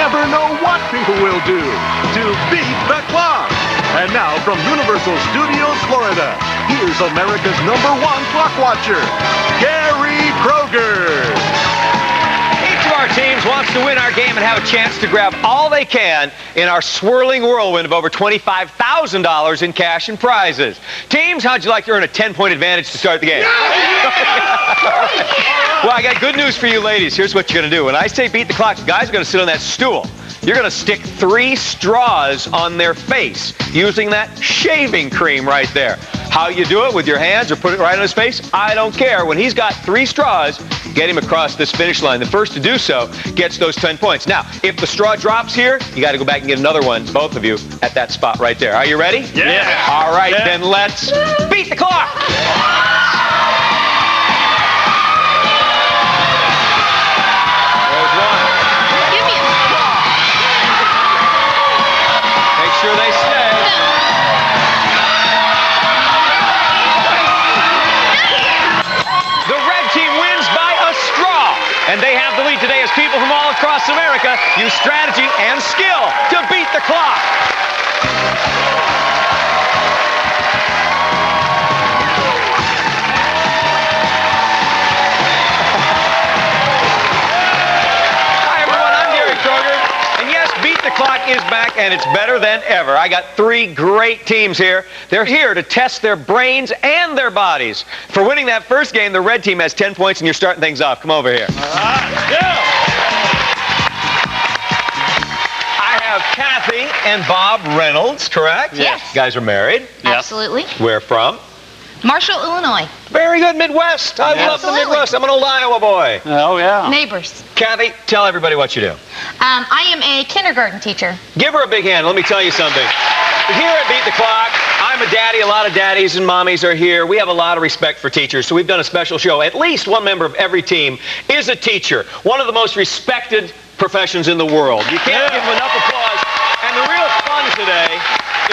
never know what people will do to beat the clock. And now from Universal Studios, Florida, here's America's #1 clock watcher, Gary Kroger. Each of our teams wants to win our game and have a chance to grab all they can in our swirling whirlwind of over $25,000 in cash and prizes. Teams, how'd you like to earn a 10-point advantage to start the game? Well, I got good news for you ladies. Here's what you're going to do. When I say beat the clock, the guys are going to sit on that stool. You're going to stick 3 straws on their face using that shaving cream right there. How you do it, with your hands or put it right on his face, I don't care. When he's got 3 straws, get him across this finish line. The first to do so gets those 10 points. Now, if the straw drops here, you got to go back and get another one, both of you, at that spot right there. Are you ready? Yeah. All right, then let's beat the clock. There's one. Give me a straw. Make sure they stay. The red team wins by a straw. And they have the lead today as people from all across America use strategy and skill to beat the clock. Hi, everyone. I'm Gary Kroger. And yes, Beat the Clock is back, and it's better than ever. I got 3 great teams here. They're here to test their brains and their bodies. For winning that first game, the red team has 10 points, and you're starting things off. Come over here. I have Kathy and Bob Reynolds, correct? Yes. You guys are married. Absolutely. Where from? Marshall, Illinois. Very good, Midwest. I love the Absolutely. Midwest. I'm an old Iowa boy. Oh, yeah. Neighbors. Kathy, tell everybody what you do. I am a kindergarten teacher. Give her a big hand. Let me tell you something. Here at Beat the Clock, I'm a daddy. A lot of daddies and mommies are here. We have a lot of respect for teachers, so we've done a special show. At least one member of every team is a teacher, one of the most respected professions in the world. You can't give them enough applause. And the real fun today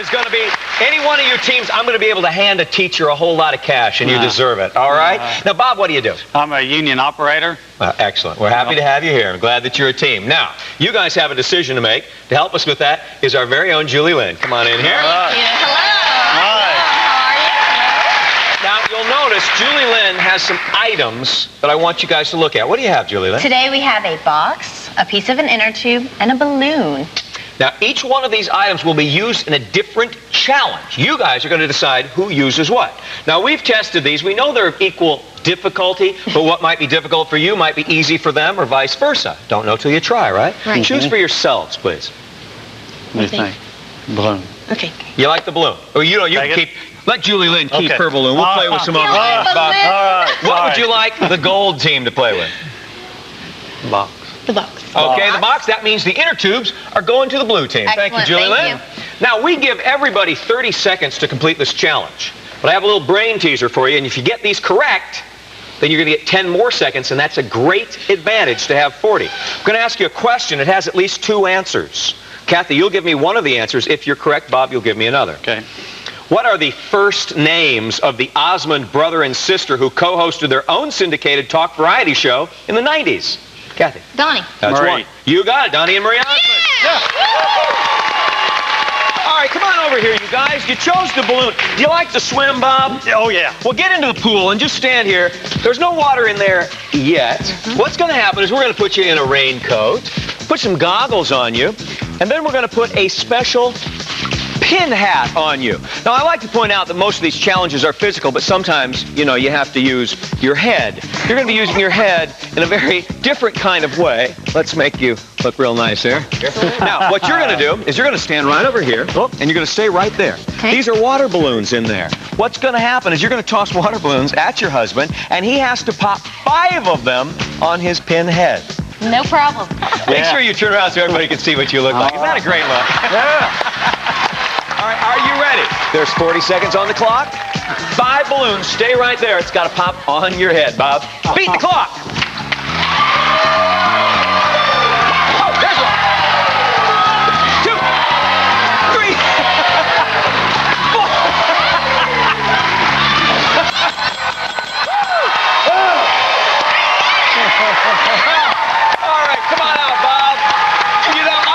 is going to be any one of your teams. I'm going to be able to hand a teacher a whole lot of cash, and you deserve it. All right? Now, Bob, what do you do? I'm a union operator. Excellent. We're happy to have you here. I'm glad that you're a team. Now, you guys have a decision to make. To help us with that is our very own Julie Lynn. Come on in here. Hello. Hi. How are you? Now, you'll notice Julie Lynn has some items that I want you guys to look at. What do you have, Julie Lynn? Today we have a box, a piece of an inner tube, and a balloon. Now, each one of these items will be used in a different challenge. You guys are going to decide who uses what. Now, we've tested these. We know they're of equal difficulty, but what might be difficult for you might be easy for them, or vice versa. Don't know till you try, right? Right. Choose for yourselves, please. What do you think? Balloon. Okay. You like the balloon? Or you Take can it? keep... Let Julie Lynn keep Okay. her balloon. We'll play with some other Balloon. things. Bob, All right. what would you like the gold team to play with? Box. The box. Okay, the box, that means the inner tubes are going to the blue team. Thank you, Excellent, Julie thank Lynn. Now, we give everybody 30 seconds to complete this challenge. But I have a little brain teaser for you, and if you get these correct, then you're going to get 10 more seconds, and that's a great advantage to have 40. I'm going to ask you a question. It has at least 2 answers. Kathy, you'll give me one of the answers. If you're correct, Bob, you'll give me another. Okay. What are the first names of the Osmond brother and sister who co-hosted their own syndicated talk variety show in the 90s? Kathy. Donnie. That's Marie. one. You got it, Donnie and Marie Osmond. Yeah. All right, come on over here, you guys. You chose the balloon. Do you like to swim, Bob? Oh, yeah. Well, get into the pool and just stand here. There's no water in there yet. What's going to happen is we're going to put you in a raincoat, put some goggles on you, and then we're going to put a special pin hat on you. Now, I like to point out that most of these challenges are physical, but sometimes, you know, you have to use your head. You're going to be using your head in a very different kind of way. Let's make you look real nice here. Now, what you're going to do is you're going to stand right over here, and you're going to stay right there. Okay. These are water balloons in there. What's going to happen is you're going to toss water balloons at your husband, and he has to pop 5 of them on his pin head. No problem. Make sure you turn around so everybody can see what you look like. Isn't that a great look? All right, are you ready? There's 40 seconds on the clock. 5 balloons. Stay right there. It's got to pop on your head, Bob. Beat the clock. Oh, there's one. 2, 3, 4. All right, come on out, Bob. You don't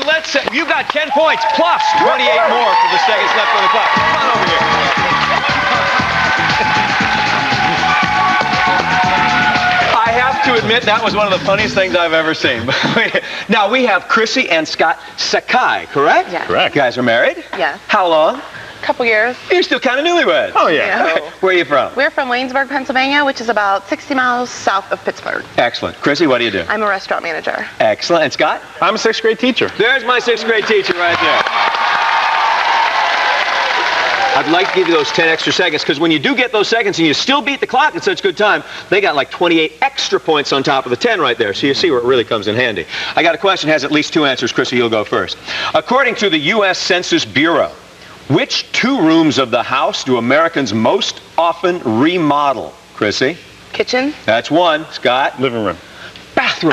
And let's say, you've got 10 points plus 28 more for the seconds left on the clock. Come on over here. I have to admit, that was one of the funniest things I've ever seen. Now, we have Chrissy and Scott Sakai, correct? Yeah. Correct. You guys are married? Yeah. How long? Couple years. You're still kind of newlyweds. Oh, yeah. Where are you from? We're from Waynesburg, Pennsylvania, which is about 60 miles south of Pittsburgh. Excellent. Chrissy, what do you do? I'm a restaurant manager. Excellent. And Scott? I'm a 6th grade teacher. There's my 6th grade teacher right there. I'd like to give you those 10 extra seconds, because when you do get those seconds and you still beat the clock at such good time, they got like 28 extra points on top of the 10 right there. So you see where it really comes in handy. I got a question, has at least 2 answers. Chrissy, you'll go first. According to the U.S. Census Bureau, which 2 rooms of the house do Americans most often remodel? Chrissy? Kitchen. That's 1. Scott? Living room. Bathroom.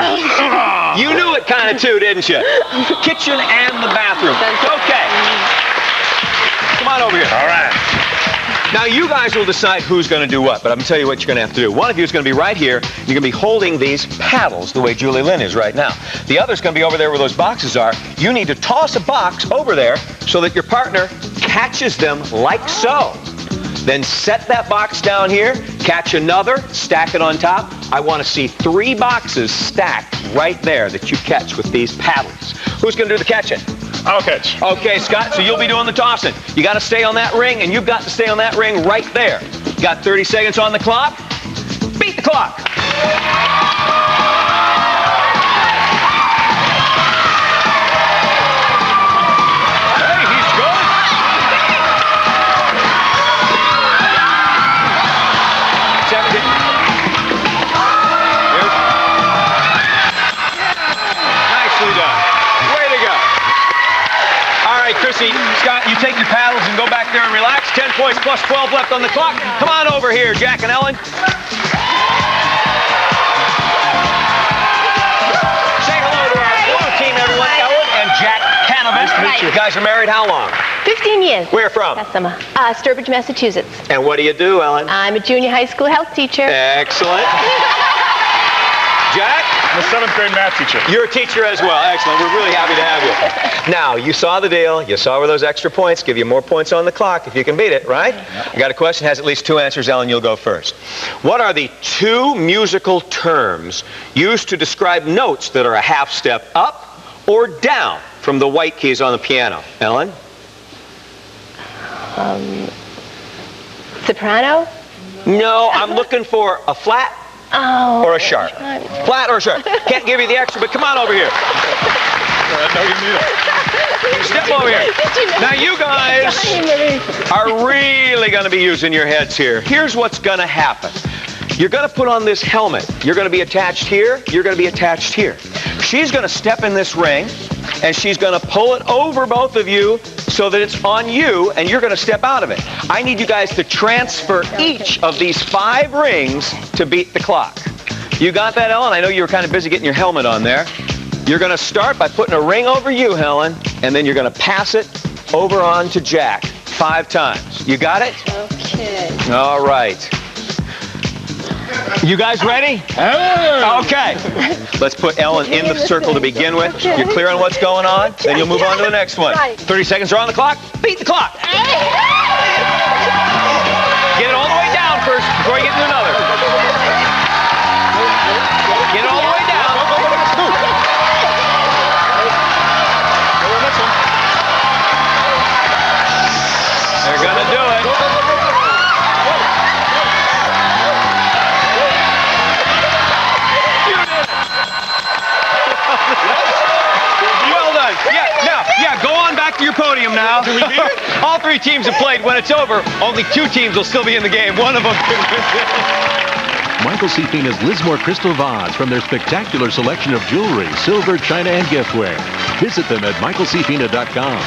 You knew it kind of too, didn't you? Kitchen and the bathroom. Okay. Come on over here. All right. Now, you guys will decide who's going to do what, but I'm going to tell you what you're going to have to do. One of you is going to be right here. You're going to be holding these paddles the way Julie Lynn is right now. The other's going to be over there where those boxes are. You need to toss a box over there so that your partner catches them like so. Then set that box down here, catch another, stack it on top. I want to see 3 boxes stacked right there that you catch with these paddles. Who's going to do the catching? I'll catch. Okay, Scott, so you'll be doing the tossing. You got to stay on that ring, and you've got to stay on that ring right there. You got 30 seconds on the clock. Beat the clock. Hey, he's going. 17. Nicely done. Way to go. All right, Chrissy, Scott, you take your paddles and go back there and relax. 10 points plus 12 left on the clock. Come on over here, Jack and Ellen. Say hello to our blue team, everyone. Ellen and Jack Canavan. You guys are married how long? 15 years. Where from? Sturbridge, Massachusetts. And what do you do, Ellen? I'm a junior high school health teacher. Excellent. Jack? I'm a 7th grade math teacher. You're a teacher as well. Excellent. We're really happy to have you. Now, you saw the deal. You saw where those extra points give you more points on the clock if you can beat it, right? I got a question. Has at least 2 answers. Ellen, you'll go first. What are the 2 musical terms used to describe notes that are a half step up or down from the white keys on the piano? Ellen? Soprano? No, I'm looking for a flat or a sharp. Flat or sharp. Can't give you the extra, but come on over here. Step over here. Now you guys are really going to be using your heads here. Here's what's going to happen. You're going to put on this helmet. You're going to be attached here. You're going to be attached here. She's going to step in this ring, and she's going to pull it over both of you so that it's on you, and you're going to step out of it. I need you guys to transfer each of these 5 rings to beat the clock. You got that, Ellen? I know you were kind of busy getting your helmet on there. You're going to start by putting a ring over you, Helen, and then you're going to pass it over on to Jack 5 times. You got it? Okay. All right. You guys ready? Okay. Let's put Ellen in the circle to begin with. You're clear on what's going on? Then you'll move on to the next one. 30 seconds are on the clock. Beat the clock. Get it all the way down first before you get to another. Get it all the way down. They're going to do it. Well done. Yeah, go on back to your podium now. All 3 teams have played. When it's over, only 2 teams will still be in the game. One of them Michael C. Fina's Lismore Crystal Vase from their spectacular selection of jewelry, silver, china, and giftware. Visit them at michaelcfina.com.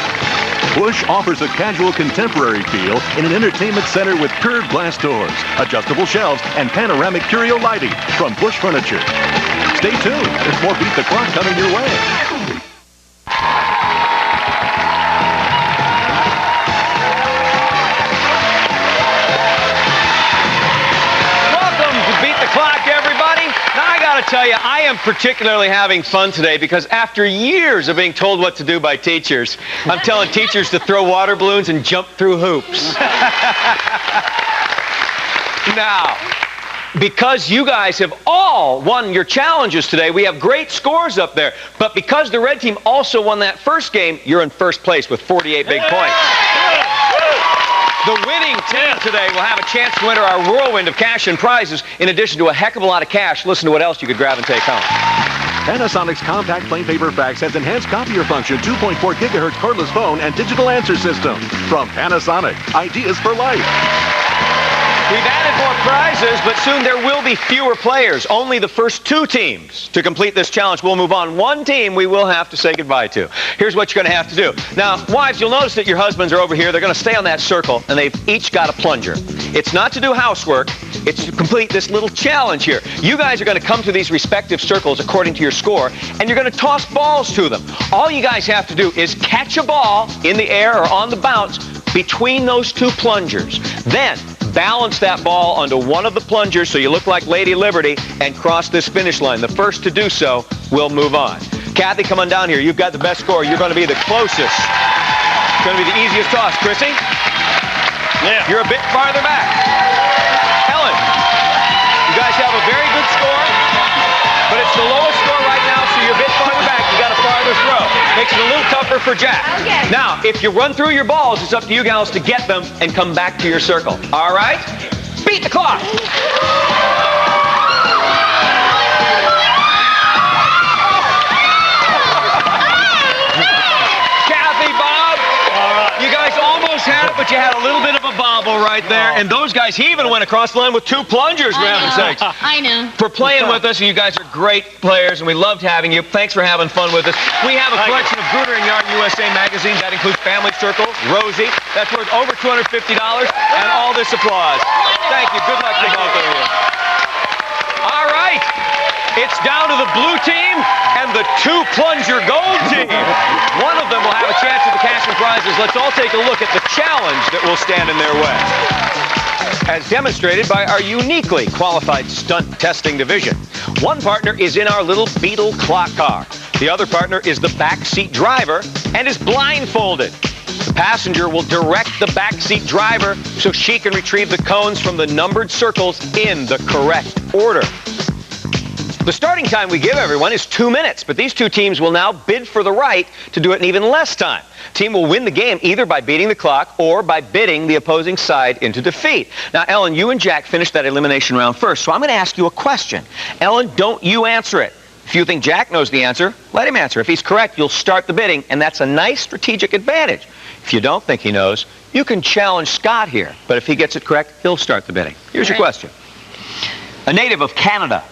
Bush offers a casual contemporary feel in an entertainment center with curved glass doors, adjustable shelves, and panoramic curio lighting from Bush Furniture. Stay tuned. There's more Beat the Clock coming your way. Welcome to Beat the Clock, everybody. Now, I got got to tell you, I am particularly having fun today because after years of being told what to do by teachers, I'm telling teachers to throw water balloons and jump through hoops. Now, because you guys have all won your challenges today, we have great scores up there. But because the red team also won that first game, you're in first place with 48 big points. The winning team today will have a chance to enter our whirlwind of cash and prizes, in addition to a heck of a lot of cash. Listen to what else you could grab and take home. Panasonic's compact plain paper fax has enhanced copier function, 2.4 gigahertz cordless phone, and digital answer system. From Panasonic, ideas for life. We've added more prizes, but soon there will be fewer players. Only the first 2 teams to complete this challenge will move on. 1 team we will have to say goodbye to. Here's what you're going to have to do. Now, wives, you'll notice that your husbands are over here. They're going to stay on that circle, and they've each got a plunger. It's not to do housework. It's to complete this little challenge here. You guys are going to come to these respective circles according to your score, and you're going to toss balls to them. All you guys have to do is catch a ball in the air or on the bounce between those 2 plungers. Then balance that ball onto one of the plungers so you look like Lady Liberty and cross this finish line. The first to do so will move on. Kathy, come on down here. You've got the best score. You're going to be the closest. It's going to be the easiest toss. Chrissy? Yeah. You're a bit farther back. Ellen, you guys have a very good score, but it's the lowest score right now, so you're a bit farther back. You got a farther throw. Makes it a little tougher for Jack. Okay. Now, if you run through your balls, it's up to you gals to get them and come back to your circle. All right? Beat the clock. Kathy, Bob, you guys almost had it, but you had a little bit of a bobble right there. And those guys, he even went across the line with 2 plungers, for heaven's sakes. I know. For playing with us, and you guys are great players, and we loved having you. Thanks for having fun with us. We have a collection of Gruner & Yarn USA magazines. That includes Family Circle, Rosie. That's worth over $250, and all this applause. Thank you. Good luck to both of you. All right. It's down to the blue team and the 2-plunger gold team. One of them will have a chance at the cash and prizes. Let's all take a look at the challenge that will stand in their way. As demonstrated by our uniquely qualified stunt testing division. One partner is in our little Beetle clock car. The other partner is the backseat driver and is blindfolded. The passenger will direct the backseat driver so she can retrieve the cones from the numbered circles in the correct order. The starting time we give everyone is 2 minutes, but these 2 teams will now bid for the right to do it in even less time. Team will win the game either by beating the clock or by bidding the opposing side into defeat. Now, Ellen, you and Jack finished that elimination round first, so I'm going to ask you a question. Ellen, don't you answer it. If you think Jack knows the answer, let him answer. If he's correct, you'll start the bidding, and that's a nice strategic advantage. If you don't think he knows, you can challenge Scott here, but if he gets it correct, he'll start the bidding. Here's your question. A native of Canada,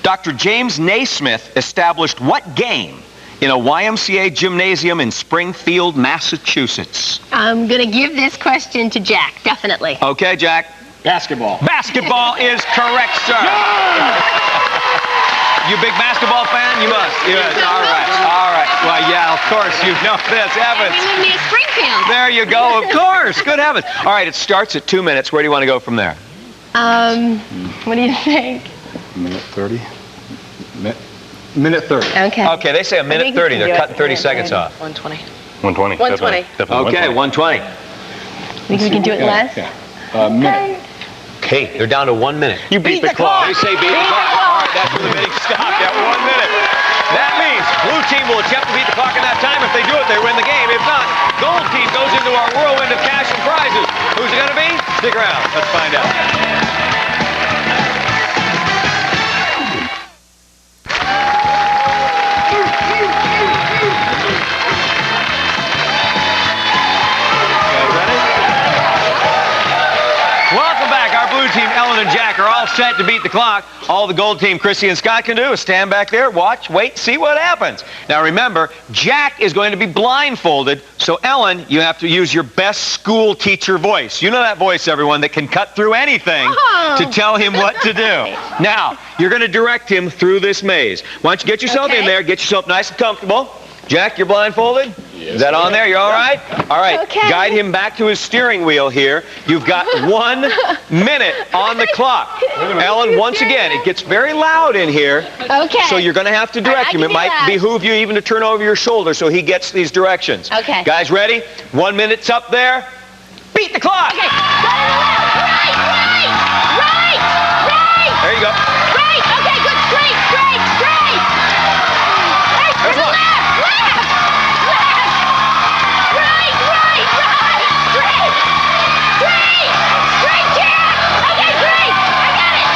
Dr. James Naismith established what game in a YMCA gymnasium in Springfield, Massachusetts? I'm going to give this question to Jack, definitely. Okay, Jack. Basketball. Basketball is correct, sir. You a big basketball fan? You must. Yes. All right. All right. Well, yeah, of course you know this. Evans. We live near Springfield. There you go. Of course. Good heavens. All right, it starts at 2 minutes. Where do you want to go from there? What do you think? Minute 30. Minute 30. Okay. Okay, they say a minute 30. They're cutting 30 seconds off. 120. 120. 120. Definitely Okay, 120. Think we can do it less? Yeah. Minute. Okay, they're down to 1 minute. You beat the clock. They say beat the clock. All right, that's where the bidding stopped at 1 minute. That means blue team will attempt to beat the clock in that time. If they do it, they win the game. If not, gold team goes into our whirlwind of cash and prizes. Who's it going to be? Stick around. Let's find out. Team Ellen and Jack are all set to beat the clock. All the gold team Chrissy and Scott can do is stand back there, watch, wait, see what happens. Now remember, Jack is going to be blindfolded, so Ellen, you have to use your best school teacher voice. You know that voice, everyone, that can cut through anything to tell him what to do. Now, you're going to direct him through this maze. Why don't you get yourself in there, get yourself nice and comfortable. Jack, you're blindfolded. Is that on there? You all right? All right. Okay. Guide him back to his steering wheel here. You've got 1 minute on the clock. Ellen, once again, it gets very loud in here. Okay. So you're going to have to direct him. can It do might that. behoove you even to turn over your shoulder so he gets these directions. Okay. Guys, ready? 1 minute's up there. Beat the clock. Okay. Right. There you go. Right. Okay, good. Straight. Right, There's one. left. Straight, Jack. Okay, great. I got it.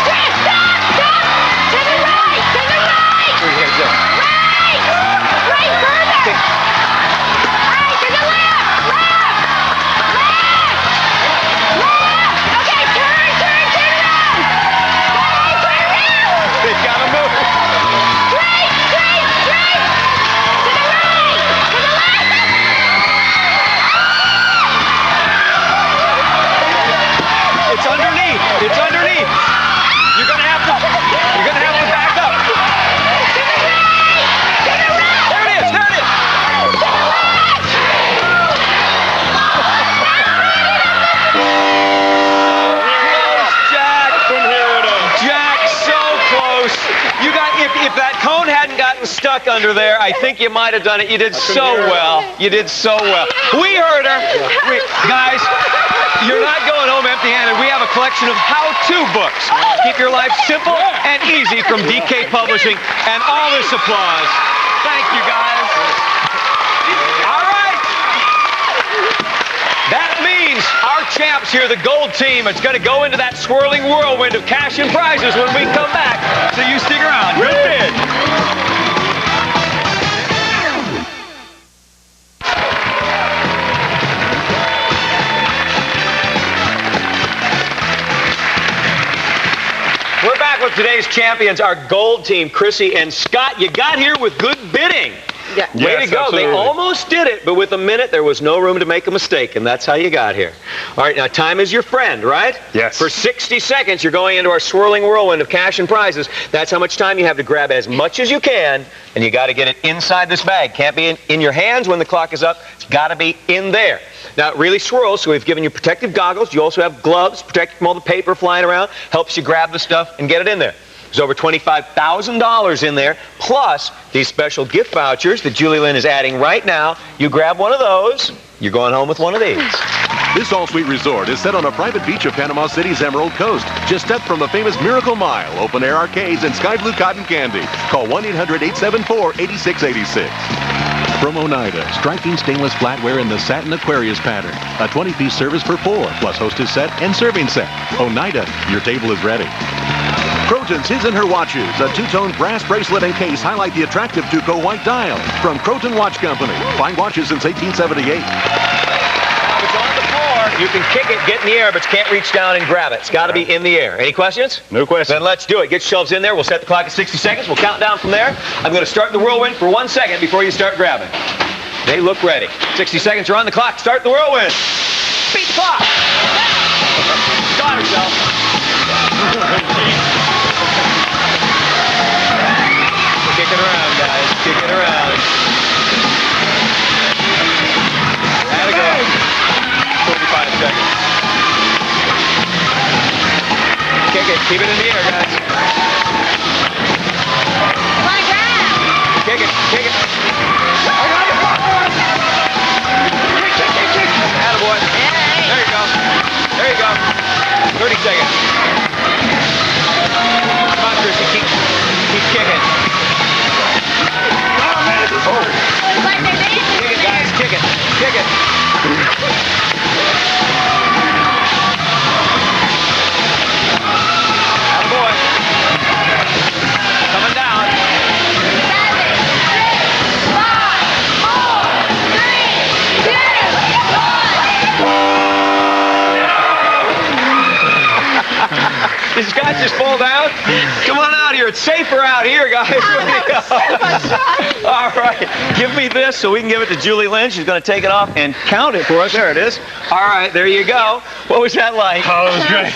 Straight, stop. To the right. Here's this. Right, further. All right, to the left. Okay, turn around. They gotta move. Straight. To the right. To the left. It's underneath. You're gonna have to back up. There it is. Jack, so close. You got if that cone hadn't gotten stuck under there, I think you might have done it. You did so well. We heard her. Guys, you're not going home empty-handed. We have a collection of how-to books. Keep your life simple and easy from DK Publishing, and all this applause. Thank you, guys. All right. That means our champs here, the gold team, it's going to go into that swirling whirlwind of cash and prizes when we come back. So you stick around. Good bid. We're back with today's champions, our gold team, Chrissy and Scott. You got here with good bidding. Yeah. Way to go. They almost did it, but with a minute, there was no room to make a mistake, and that's how you got here. All right, now time is your friend, right? Yes. For 60 seconds, you're going into our swirling whirlwind of cash and prizes. That's how much time you have to grab as much as you can, and you got to get it inside this bag. Can't be in your hands when the clock is up. It's got to be in there. Now, it really swirls, so we've given you protective goggles. You also have gloves, protect you from all the paper flying around, helps you grab the stuff and get it in there. There's over $25,000 in there, plus these special gift vouchers that Julie Lynn is adding right now. You grab one of those, you're going home with one of these. This all-suite resort is set on a private beach of Panama City's Emerald Coast, just steps from the famous Miracle Mile, open-air arcades, and sky blue cotton candy. Call 1-800-874-8686. From Oneida, striking stainless flatware in the satin Aquarius pattern. A 20-piece service for 4, plus hostess set and serving set. Oneida, your table is ready. Croton's His and Her Watches, a two-tone brass bracelet and case highlight the attractive Tuco white dial. From Croton Watch Company, fine watches since 1878. It's on the floor. You can kick it, get in the air, but you can't reach down and grab it. It's got to be in the air. Any questions? No questions. Then let's do it. Get yourselves in there. We'll set the clock at 60 seconds. We'll count down from there. I'm going to start the whirlwind for 1 second before you start grabbing. They look ready. 60 seconds are on the clock. Start the whirlwind. Beat the clock. Got herself. Kick it around, guys. Kick it around. Had to go. 45 seconds. Kick it. Keep it in the air, guys. Come on, grab. Kick it. Kick it. Attaboy. There you go. There you go. 30 seconds. Come on, Chrissy. Keep kicking. Oh. Kick it, guys. Kick it. Kick it. Attaboy. Coming down. 7, 6, 5, 4, 3, 2, 1. Did Scott just fall down? Come on out here. It's safer out here, guys. All right. Give me this so we can give it to Julie Lynn. She's going to take it off and count it for us. There it is. All right. There you go. What was that like? Oh, it was great.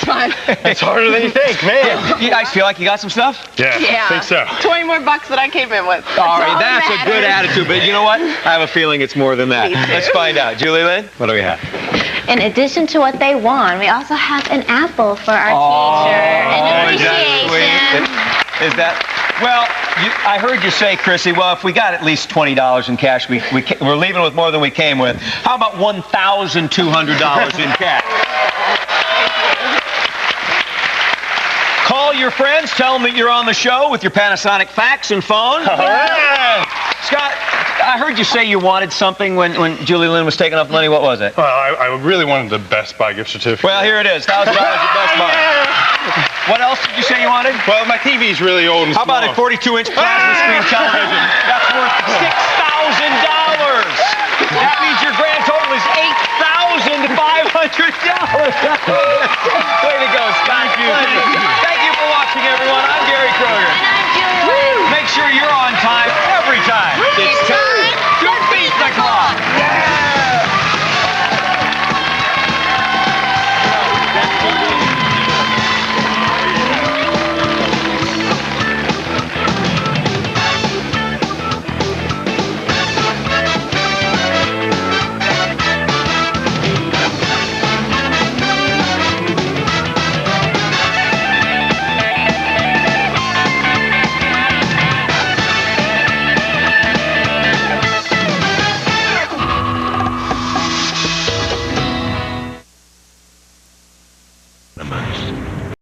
It's harder than you think, man. You guys feel like you got some stuff? Yeah, I think so. $20 more that I came in with. All right. That's a good attitude. But you know what? I have a feeling it's more than that. Me too. Let's find out. Julie Lynn, what do we have? In addition to what they won, we also have an apple for our teacher. An appreciation. Is that? Well, I heard you say, Chrissy, well, if we got at least $20 in cash, we're leaving with more than we came with. How about $1,200 in cash? Call your friends, tell them that you're on the show with your Panasonic fax and phone. All right. Scott, I heard you say you wanted something when Julie Lynn was taking off money. What was it? Well, I really wanted the Best Buy gift certificate. Well, here it is, $1,000 at Best Buy. What else did you say you wanted? Well, my TV's really old and How about a small. 42-inch plasma screen television? That's worth $6,000. That means your grand total is $8,500. Way to go, Scott. Thank you.